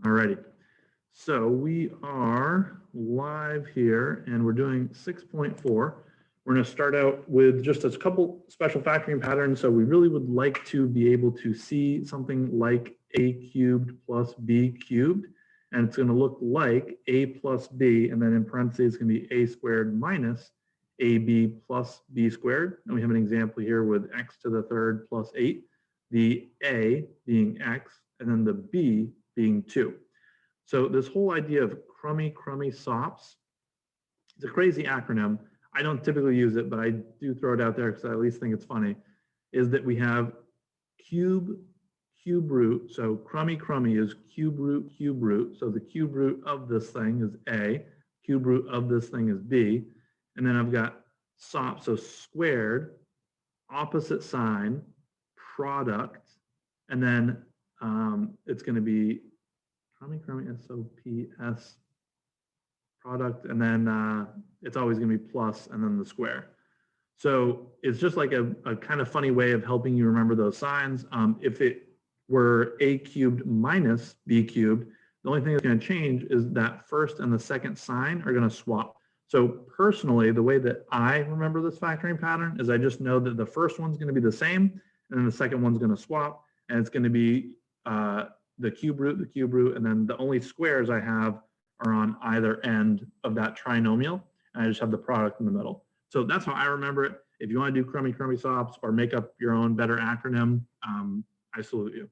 Alrighty. So we are live here and we're doing 6.4. We're going to start out with just a couple special factoring patterns. So we really would like to be able to see something like a cubed plus b cubed. And it's going to look like a plus b, and then in parentheses, it's going to be a squared minus ab plus b squared. And we have an example here with x to the third plus 8, the a being x, and then the b being 2. So this whole idea of crummy sops, it's a crazy acronym. I don't typically use it, but I do throw it out there because I at least think it's funny, is that we have cube root. So crummy is cube root. So the cube root of this thing is A, cube root of this thing is B. And then I've got SOP, so squared, opposite sign, product, and then it's going to be crummy, SOPS, product, and then it's always going to be plus and then the square. So it's just like a kind of funny way of helping you remember those signs. If it were a cubed minus b cubed, the only thing that's going to change is that first and the second sign are going to swap. So personally, the way that I remember this factoring pattern is I just know that the first one's going to be the same, and then the second one's going to swap, and it's going to be the cube root, and then the only squares I have are on either end of that trinomial, and I just have the product in the middle. So that's how I remember it. If you want to do crummy sops or make up your own better acronym, I salute you.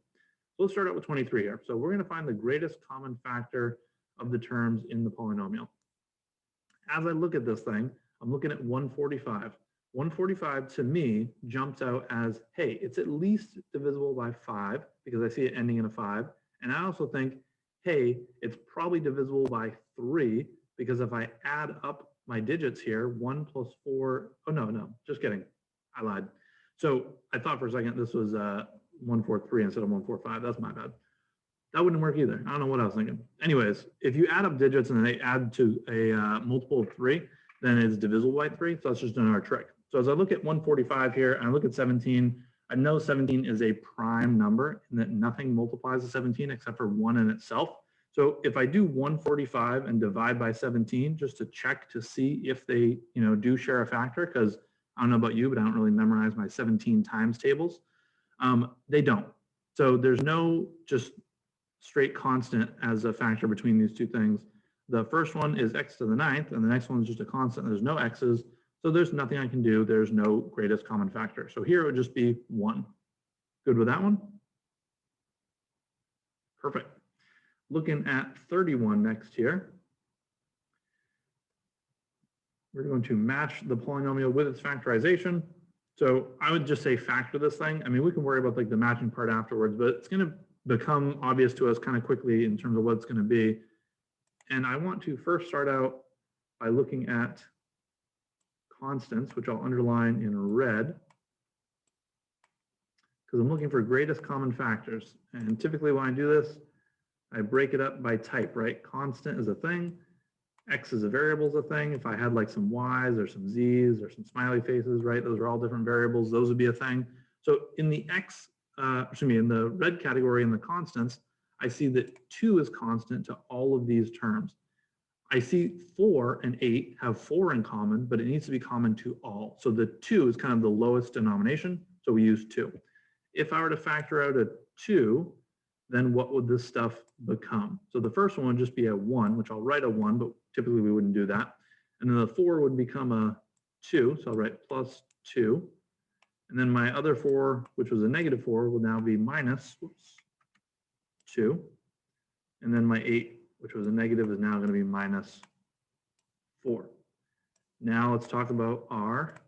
So let's start out with 23 here. So we're going to find the greatest common factor of the terms in the polynomial. As I look at this thing, I'm looking at 145. 145 to me jumps out as, hey, it's at least divisible by 5 because I see it ending in a 5. And I also think, hey, it's probably divisible by 3 because if I add up my digits here, 1 plus 4, oh no, just kidding. I lied. So I thought for a second this was 143 instead of 145. That's my bad. That wouldn't work either. I don't know what I was thinking. Anyways, if you add up digits and they add to a multiple of 3, then it's divisible by 3. So that's just another trick. So as I look at 145 here, and I look at 17, I know 17 is a prime number and that nothing multiplies to 17 except for 1 in itself. So if I do 145 and divide by 17, just to check to see if they do share a factor, because I don't know about you, but I don't really memorize my 17 times tables. They don't. So there's no just straight constant as a factor between these two things. The first one is x to the 9th, and the next one is just a constant. There's no x's, so there's nothing I can do. There's no greatest common factor. So here it would just be 1. Good with that one? Perfect. Looking at 31 next here. We're going to match the polynomial with its factorization. So I would just say factor this thing. I mean, we can worry about like the matching part afterwards, but it's going to become obvious to us kind of quickly in terms of what it's going to be. And I want to first start out by looking at constants, which I'll underline in red, because I'm looking for greatest common factors. And typically when I do this, I break it up by type, right? Constant is a thing. X is a variable is a thing. If I had like some Y's or some Z's or some smiley faces, right? Those are all different variables. Those would be a thing. So in the in the red category in the constants, I see that 2 is constant to all of these terms. I see 4 and 8 have 4 in common, but it needs to be common to all. So the 2 is kind of the lowest denomination, so we use 2. If I were to factor out a 2, then what would this stuff become? So the first one would just be a 1, which I'll write a 1, but typically we wouldn't do that. And then the 4 would become a 2, so I'll write plus 2. And then my other 4, which was a negative 4, will now be minus 2. And then my 8, which was a negative, is now going to be minus 4. Now let's talk about our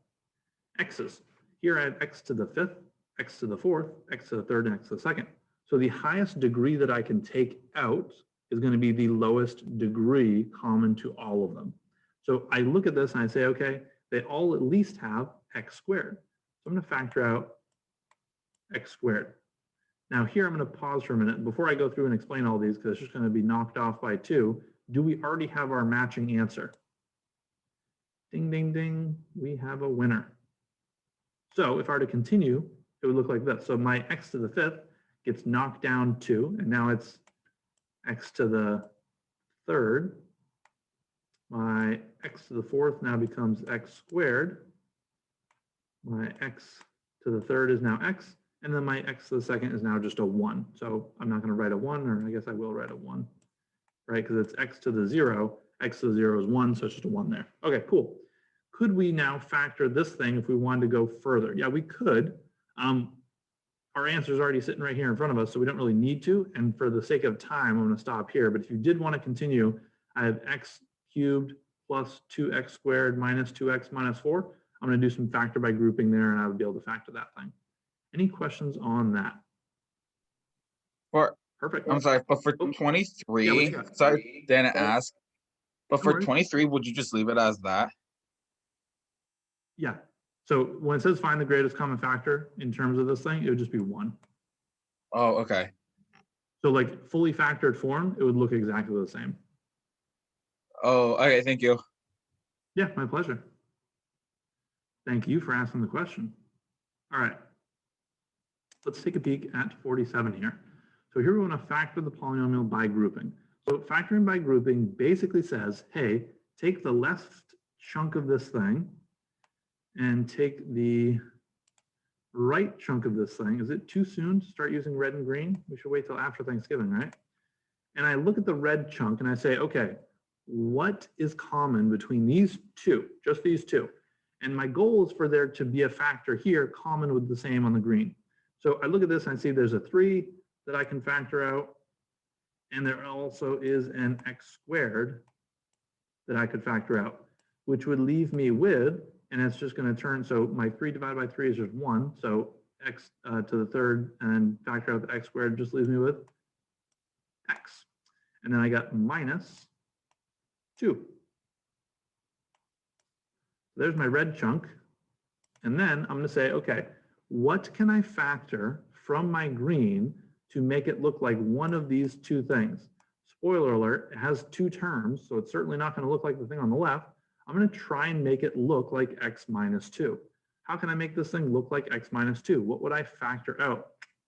x's. Here I have x to the 5th, x to the 4th, x to the 3rd, and x to the 2nd. So the highest degree that I can take out is going to be the lowest degree common to all of them. So I look at this and I say, okay, they all at least have x squared. So I'm going to factor out x squared. Now here I'm going to pause for a minute before I go through and explain all these, because it's just going to be knocked off by 2. Do we already have our matching answer? Ding, ding, ding, we have a winner. So if I were to continue, it would look like this. So my x to the 5th gets knocked down 2, and now it's x to the third. My x to the fourth now becomes x squared. My x to the third is now x, and then my x to the second is now just a 1. So I'm not going to write a 1, or I guess I will write a 1, right? Because it's x to the 0. X to the 0 is 1, so it's just a 1 there. Okay, cool. Could we now factor this thing if we wanted to go further? Yeah, we could. Our answer is already sitting right here in front of us, so we don't really need to. And for the sake of time, I'm going to stop here. But if you did want to continue, I have x cubed plus 2x squared minus 2x minus 4. I'm going to do some factor by grouping there, and I would be able to factor that thing. Any questions on that? Perfect. I'm sorry, but for 23, sorry, didn't ask. But for 23, would you just leave it as that? Yeah. So when it says find the greatest common factor in terms of this thing, it would just be 1. Oh, okay. So like fully factored form, it would look exactly the same. Oh, okay. Thank you. Yeah, my pleasure. Thank you for asking the question. All right. Let's take a peek at 47 here. So here we want to factor the polynomial by grouping. So factoring by grouping basically says, hey, take the left chunk of this thing and take the right chunk of this thing. Is it too soon to start using red and green? We should wait till after Thanksgiving, right? And I look at the red chunk and I say, okay, what is common between these two, just these two? And my goal is for there to be a factor here common with the same on the green. So I look at this and I see there's a 3 that I can factor out. And there also is an x squared that I could factor out, which would leave me with, and it's just going to turn, so my 3 divided by 3 is just 1. So x to the third and factor out the x squared just leaves me with x. And then I got minus 2. There's my red chunk. And then I'm going to say, okay, what can I factor from my green to make it look like one of these two things? Spoiler alert, it has 2 terms, so it's certainly not going to look like the thing on the left. I'm going to try and make it look like x minus 2. How can I make this thing look like x minus 2? What would I factor out?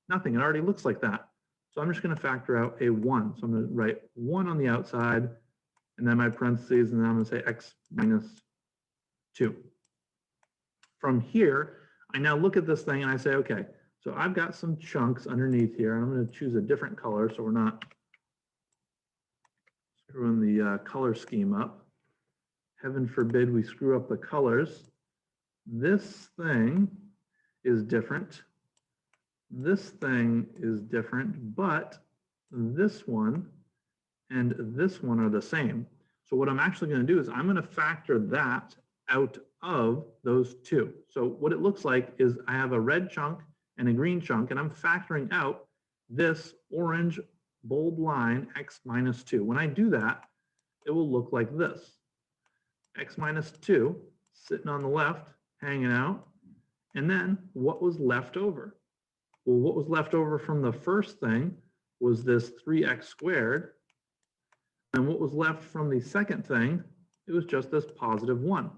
Nothing. It already looks like that. So I'm just going to factor out a 1. So I'm going to write 1 on the outside, and then my parentheses, and then I'm going to say x minus 2. From here, I now look at this thing and I say, okay, so I've got some chunks underneath here, and I'm going to choose a different color so we're not screwing the color scheme up. Heaven forbid we screw up the colors. This thing is different. This thing is different, but this one and this one are the same. So what I'm actually going to do is I'm going to factor that out of those two. So what it looks like is I have a red chunk and a green chunk, and I'm factoring out this orange bold line, x minus 2. When I do that, it will look like this. X minus 2 sitting on the left, hanging out. And then what was left over? Well, what was left over from the first thing was this 3x squared. And what was left from the second thing, it was just this positive 1.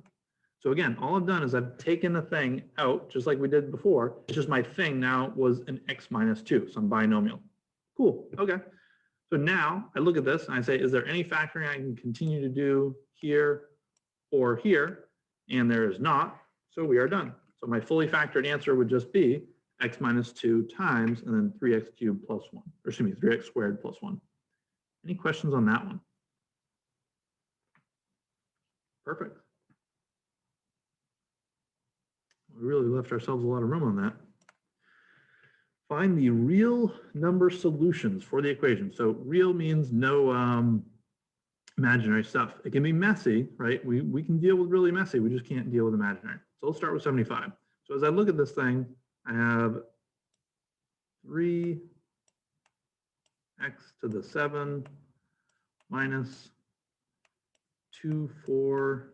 So again, all I've done is I've taken a thing out, just like we did before. It's just my thing now was an x minus 2, some binomial. Cool, okay. So now I look at this and I say, is there any factoring I can continue to do here or here? And there is not, so we are done. So my fully factored answer would just be x minus 2 times and then 3x cubed plus 1, or excuse me, 3x squared plus 1. Any questions on that one? Perfect. We really left ourselves a lot of room on that. Find the real number solutions for the equation. So real means no imaginary stuff. It can be messy, right? We can deal with really messy. We just can't deal with imaginary. So let's start with 75. So as I look at this thing, I have 3x to the 7 minus 2, 4,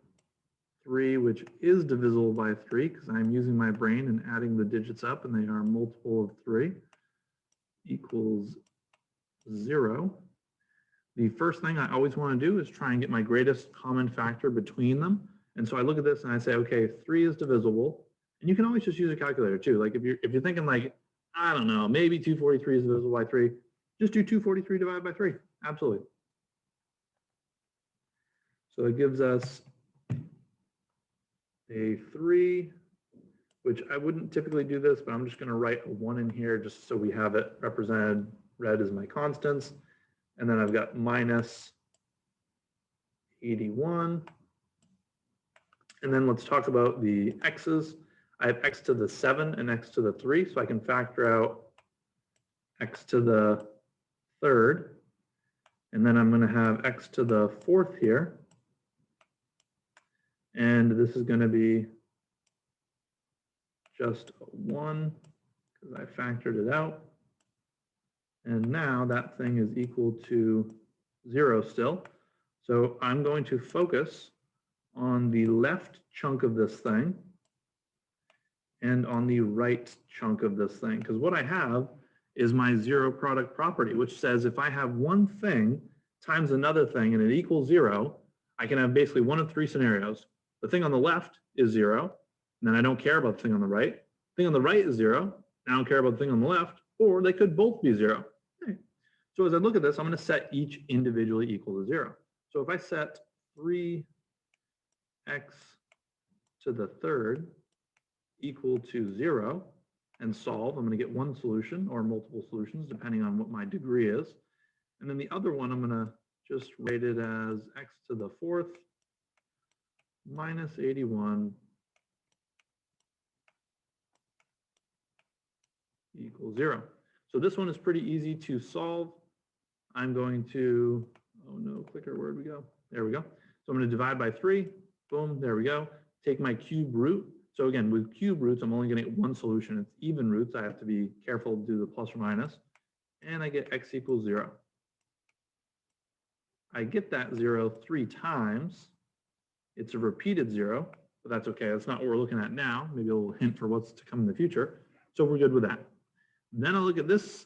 3, which is divisible by 3 because I'm using my brain and adding the digits up, and they are a multiple of 3, equals 0. The first thing I always want to do is try and get my greatest common factor between them. And so I look at this and I say, okay, 3 is divisible. And you can always just use a calculator too. Like if you're thinking like, I don't know, maybe 243 is divisible by 3, Just do 243 divided by 3. Absolutely. So it gives us a 3, which I wouldn't typically do this, but I'm just going to write a 1 in here just so we have it represented. Red is my constants. And then I've got minus 81. And then let's talk about the x's. I have x to the 7 and x to the 3, so I can factor out x to the 3rd. And then I'm going to have x to the 4th here. And this is going to be just a 1 because I factored it out. And now that thing is equal to 0 still. So I'm going to focus on the left chunk of this thing and on the right chunk of this thing. Because what I have is my zero product property, which says if I have one thing times another thing and it equals 0, I can have basically one of 3 scenarios. The thing on the left is 0, and then I don't care about the thing on the right. The thing on the right is 0, and I don't care about the thing on the left, or they could both be 0. Okay. So as I look at this, I'm going to set each individually equal to 0. So if I set 3x to the 3rd equal to 0 and solve, I'm going to get one solution or multiple solutions depending on what my degree is. And then the other one, I'm going to just write it as x to the 4th minus 81 equals 0. So this one is pretty easy to solve. I'm going to, oh no, clicker, where'd we go? There we go. So I'm going to divide by 3. Boom, there we go. Take my cube root. So again, with cube roots, I'm only going to get one solution. It's even roots. I have to be careful to do the plus or minus. And I get x equals 0. I get that 0 3 times. It's a repeated 0, but that's okay. That's not what we're looking at now. Maybe a little hint for what's to come in the future. So we're good with that. Then I'll look at this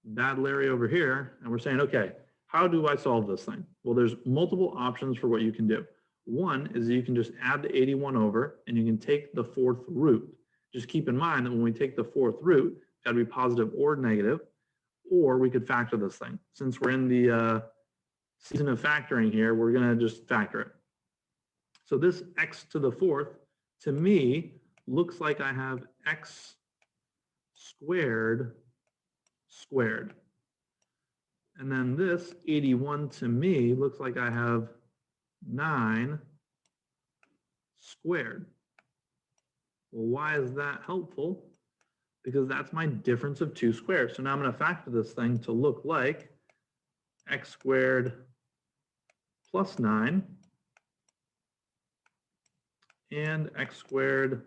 bad Larry over here, and we're saying, okay, how do I solve this thing? Well, there's multiple options for what you can do. One is you can just add the 81 over, and you can take the 4th root. Just keep in mind that when we take the 4th root, it's got to be positive or negative, or we could factor this thing. Since we're in the season of factoring here, we're going to just factor it. So this x to the 4th, to me, looks like I have x squared squared. And then this 81 to me looks like I have 9 squared. Well, why is that helpful? Because that's my difference of 2 squares. So now I'm going to factor this thing to look like x squared plus 9 and x squared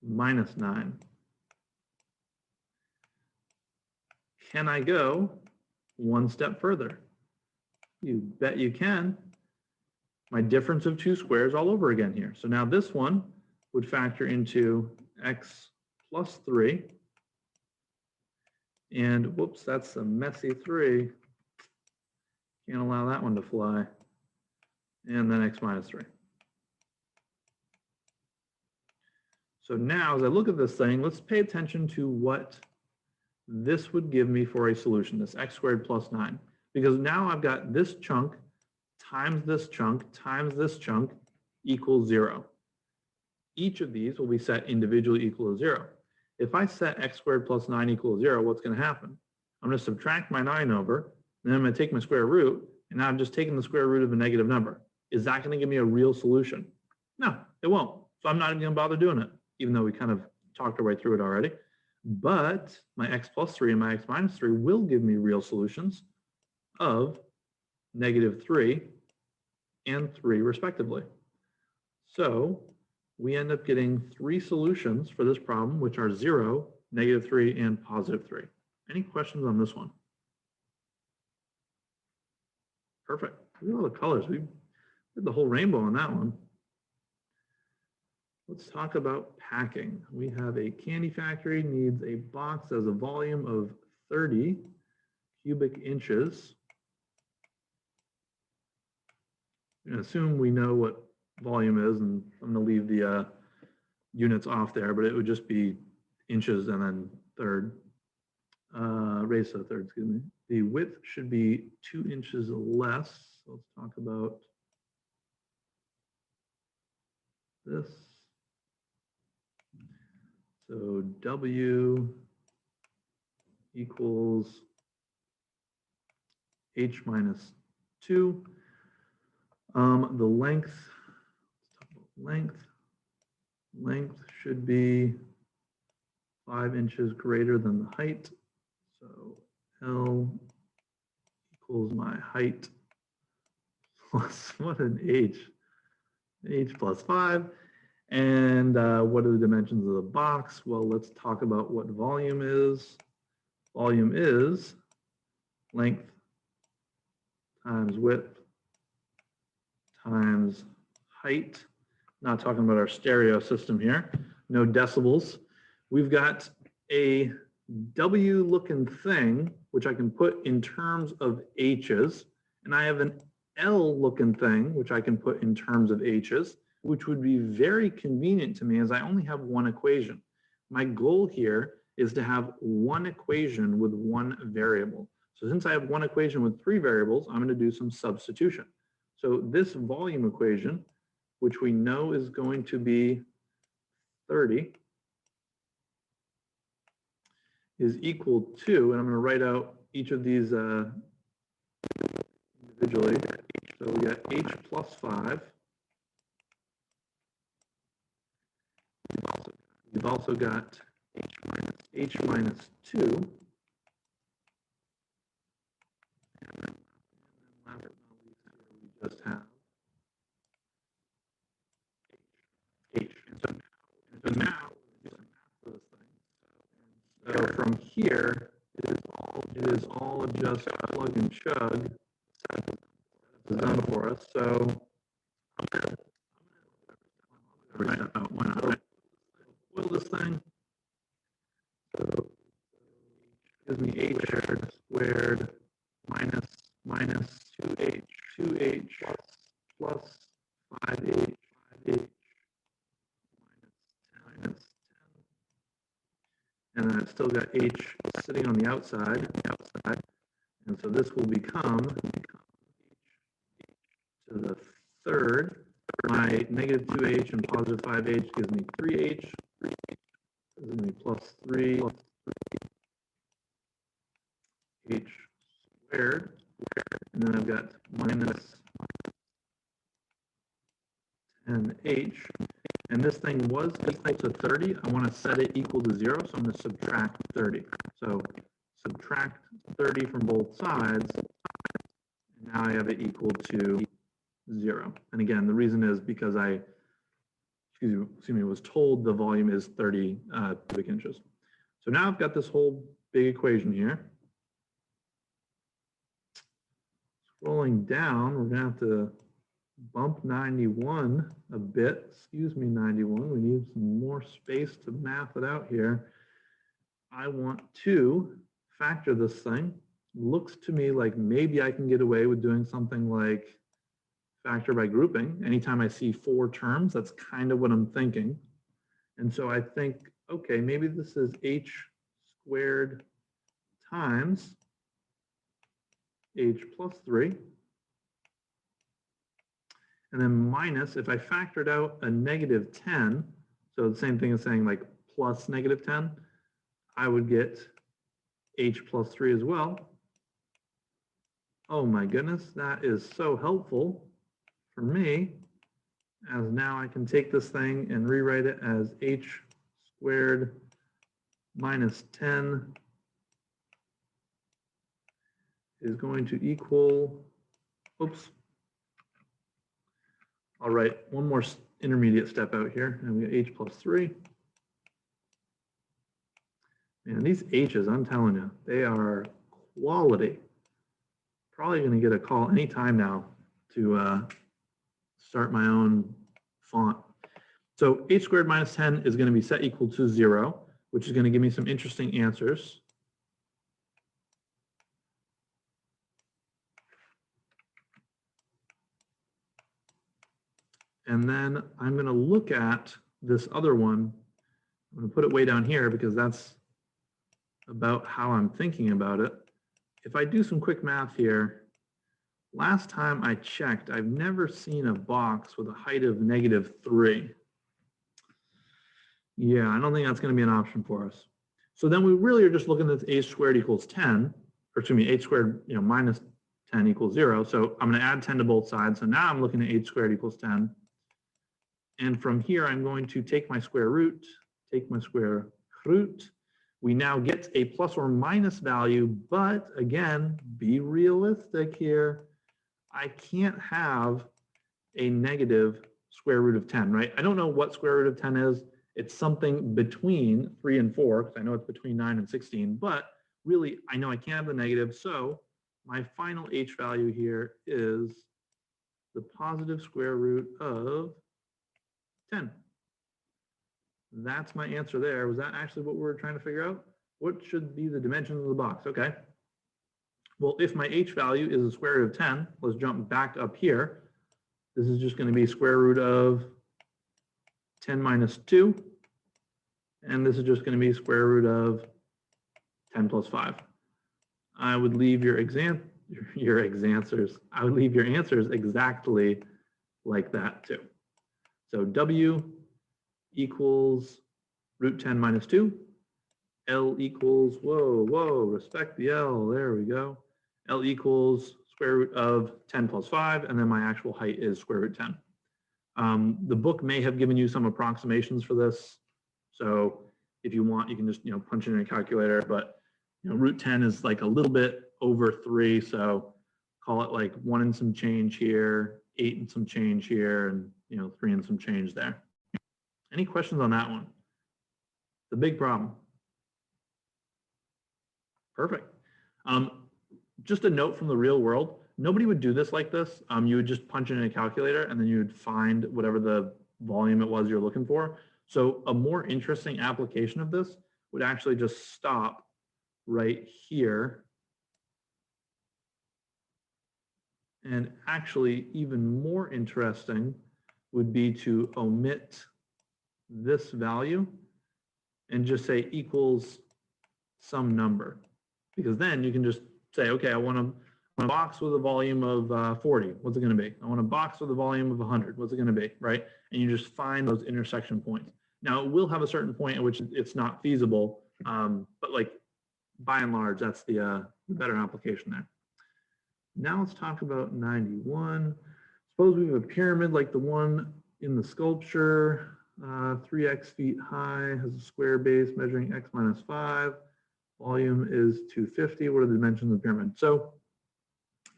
minus 9. Can I go one step further? You bet you can. My difference of 2 squares all over again here. So now this one would factor into x plus 3. And whoops, that's a messy 3. Can't allow that one to fly. And then x minus 3. So now as I look at this thing, let's pay attention to what this would give me for a solution, this x squared plus 9. Because now I've got this chunk times this chunk equals 0. Each of these will be set individually equal to 0. If I set x squared plus 9 equals 0, what's going to happen? I'm going to subtract my 9 over, and then I'm going to take my square root, and now I've just taken the square root of a negative number. Is that going to give me a real solution? No, it won't. So I'm not even going to bother doing it, even though we kind of talked our way through it already. But my x plus 3 and my x minus 3 will give me real solutions of -3 and 3 respectively. So we end up getting 3 solutions for this problem, which are 0, -3, and +3. Any questions on this one? Perfect. Look at all the colors. We did the whole rainbow on that one. Let's talk about packing. We have a candy factory, needs a box that has a volume of 30 cubic inches. I'm going to assume we know what volume is, and I'm going to leave the units off there, but it would just be inches and then third. raised to the third, excuse me. The width should be 2 inches less. So let's talk about this. So W equals H minus 2. The length, length should be 5 inches greater than the height. So L equals my height plus, what an H plus 5. And what are the dimensions of the box? Well, let's talk about what volume is. Volume is length times width times height. Not talking about our stereo system here. No decibels. We've got a W looking thing, which I can put in terms of H's. And I have an L looking thing, which I can put in terms of H's, which would be very convenient to me as I only have one equation. My goal here is to have one equation with one variable. So since I have one equation with 3 variables, I'm going to do some substitution. So this volume equation, which we know is going to be 30, is equal to, and I'm going to write out each of these individually. So we got H plus 5. We've also got H minus 2. And last but not least, here we just have H. And so now we're going to math for this thing. So from here, it is all just plug and chug. It's done for us. So I'm going to write out why not. Boil this thing. So gives me H squared minus 2H plus 5H minus 10. And then I've still got H sitting on the outside. And so this will become H to the third. My negative 2H and positive 5H gives me 3H. This is going to be plus 3 H squared. And then I've got minus 10H. And this thing was equal to 30. I want to set it equal to 0, so I'm going to subtract 30. So subtract 30 from both sides. And now I have it equal to 0. And again, the reason is because I, was told the volume is 30 cubic inches. So now I've got this whole big equation here. Scrolling down, we're going to have to bump 91 a bit. Excuse me, 91. We need some more space to math it out here. I want to factor this thing. Looks to me like maybe I can get away with doing something like factor by grouping. Anytime I see 4 terms, that's kind of what I'm thinking. And so I think, okay, maybe this is H squared times H plus 3. And then minus, if I factored out a negative 10, so the same thing as saying like plus negative 10, I would get H plus 3 as well. Oh my goodness, that is so helpful for me, as now I can take this thing and rewrite it as H squared minus 10 is going to equal, oops. I'll write one more intermediate step out here, and we got H plus 3. Man, these H's, I'm telling you, they are quality. Probably going to get a call anytime now to start my own font. So H squared minus 10 is going to be set equal to 0, which is going to give me some interesting answers. And then I'm going to look at this other one. I'm going to put it way down here because that's about how I'm thinking about it. If I do some quick math here, last time I checked, I've never seen a box with a height of -3. Yeah, I don't think that's going to be an option for us. So then we really are just looking at h squared equals 10, or excuse me, h squared, minus 10 equals 0. So I'm going to add 10 to both sides. So now I'm looking at h squared equals 10. And from here, I'm going to take my square root, take my square root. We now get a plus or minus value, but again, be realistic here. I can't have a negative square root of 10, right? I don't know what square root of 10 is. It's something between 3 and 4, because I know it's between 9 and 16, but really, I know I can't have the negative, so my final h value here is the positive square root of 10. That's my answer there. Was that actually what we were trying to figure out? What should be the dimensions of the box? Okay. Well, if my h value is the square root of 10, let's jump back up here. This is just going to be square root of 10 minus 2. And this is just going to be square root of 10 plus 5. I would leave your answers. I would leave your answers exactly like that too. So W equals root 10 minus 2. L equals, respect the L, there we go. L equals square root of 10 plus 5, and then my actual height is square root 10. The book may have given you some approximations for this. So if you want, you can just, punch it in a calculator, but root 10 is like a little bit over 3. So call it like 1 and some change here, 8 and some change here, and 3 and some change there. Any questions on that one? The big problem. Perfect. Just a note from the real world. Nobody would do this like this. You would just punch it in a calculator and then you would find whatever the volume it was you're looking for. So a more interesting application of this would actually just stop right here. And actually even more interesting would be to omit this value and just say equals some number. Because then you can just say, okay, I want a box with a volume of 40. What's it going to be? I want a box with a volume of 100. What's it going to be, right? And you just find those intersection points. Now, it will have a certain point at which it's not feasible, but like by and large, that's the better application there. Now let's talk about 91. Suppose we have a pyramid like the one in the sculpture, 3x feet high, has a square base measuring x minus 5. Volume is 250. What are the dimensions of the pyramid? So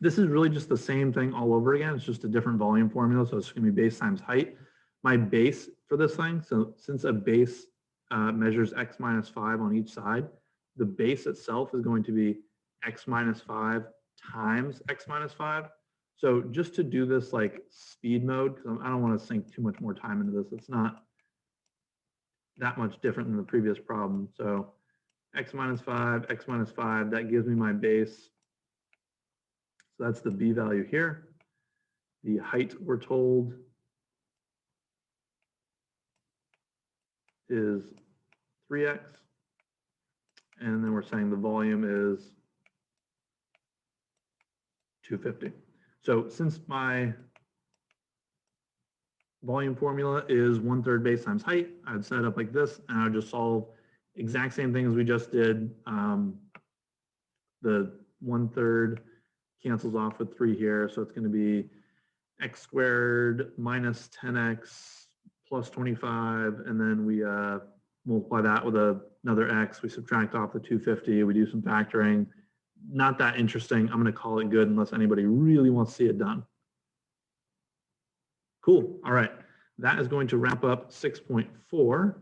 this is really just the same thing all over again. It's just a different volume formula. So it's going to be base times height. My base for this thing, so since a base measures x minus 5 on each side, the base itself is going to be x minus 5 times x minus 5. So just to do this like speed mode, because I don't want to sink too much more time into this. It's not that much different than the previous problem. So x minus 5, that gives me my base. So that's the b value here. The height we're told is 3x. And then we're saying the volume is 250. So since my volume formula is 1/3 base times height, I'd set it up like this, and I would just solve exact same thing as we just did. The 1/3 cancels off with 3 here, so it's going to be x squared minus 10x plus 25, and then we multiply that with another x. We subtract off the 250. We do some factoring. Not that interesting. I'm going to call it good unless anybody really wants to see it done. Cool. All right. That is going to wrap up 6.4.